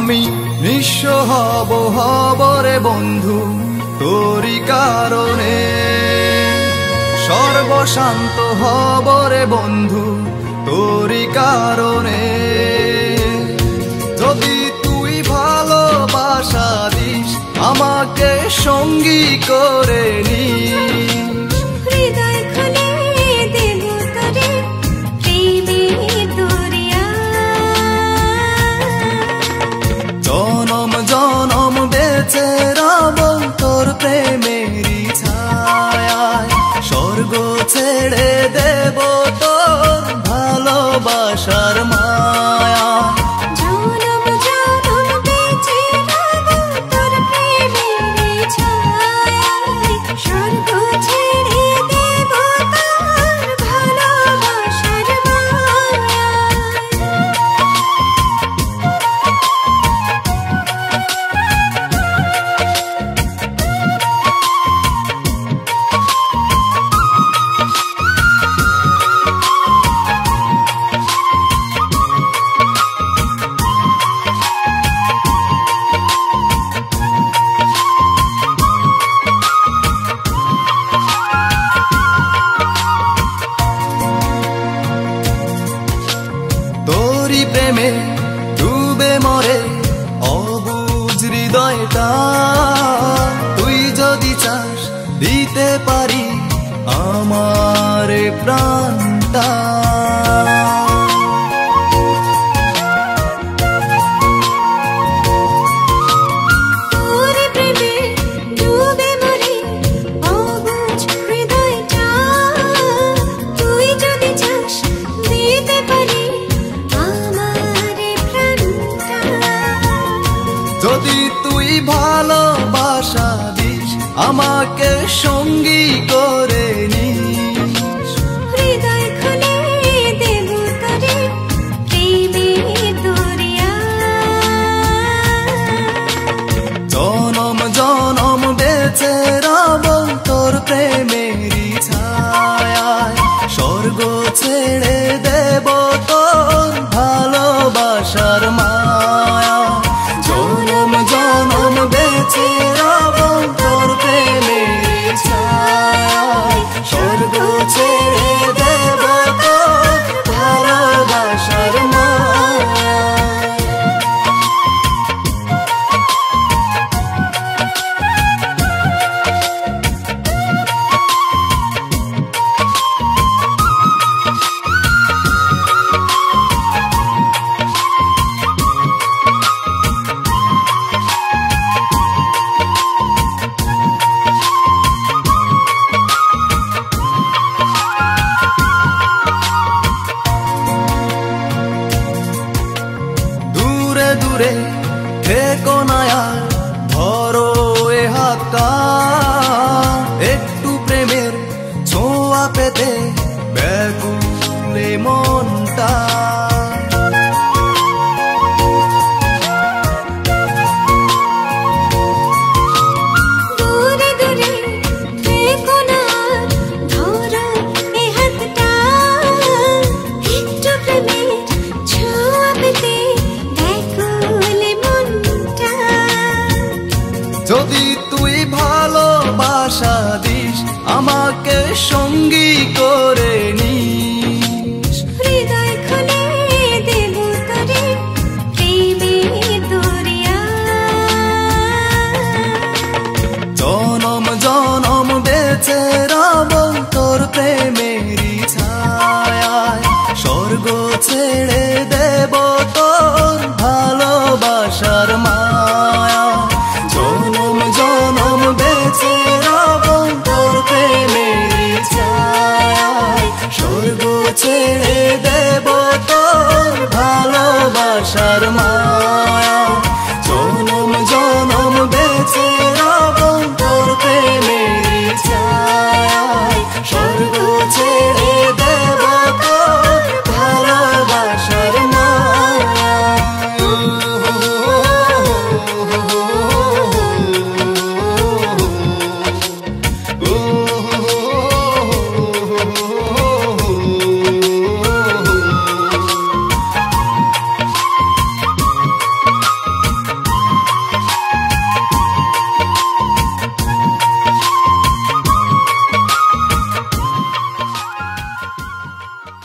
আমি নিঃস্ব হব রে বন্ধু তোরি কারণে, সর্বশান্ত হব রে বন্ধু তোরি কারণে। যদি তুই ভালোবাসা দিস আমাকে সঙ্গী করে নিস, হৃদয় খুলে দেব তোরে প্রেমের দরিয়া। জনম জনম বেঁচে রব তোর প্রেমেরই ছায়ায়, স্বর্গ ছেড়ে দেব তোর ভালোবাসার মায়া। জনম জনম বেঁচে রব তোর প্রেমের ছায়ায়, স্বর্গ ছেড়ে দেব তোর ভালোবাসার মায়ায়। তোরি প্রেমে ডুবে মরে অবুঝ হৃদয়টা, তুই যদি চাস দিতে পারি আমার প্রাণটা। তোর প্রেমে ডুবে মরে অবুঝ হৃদয়টা, তুই যদি চাস দিতে পারি আমার প্রাণটা। যদি তুই ভালোবাসা দিস আমাকে সঙ্গী করে নিস, হৃদয় খুলে দেব তোরে প্রেমের দরিয়া। জনম জনম বেঁচে রব তোর প্রেমেরই ছায়ায়, স্বর্গ ছেড়ে দেব তোর ভালোবাসার মায়া। জনম জনম বেঁচে রব তোর প্রেমেরই ছায়ায়, স্বর্গ ছেড়ে দেব তোর ভালোবাসার মায়া। দূরে দূরে থেকো না আর ধরো এ হাতটা, একটু প্রেমের ছোঁয়া পেতে ব্যাকুলে মনটা। দূরে দূরে থেকো না আর ধরো এ হাতটা, একটু প্রেমের ছোঁয়া পেতে ব্যাকুল মনটা। যদি তুই ভালোবাসা দিস আমাকে সঙ্গী করে নিস, হৃদয় খুলে দেব তোরে প্রেমের দরিয়া। জনম জনম বেঁচে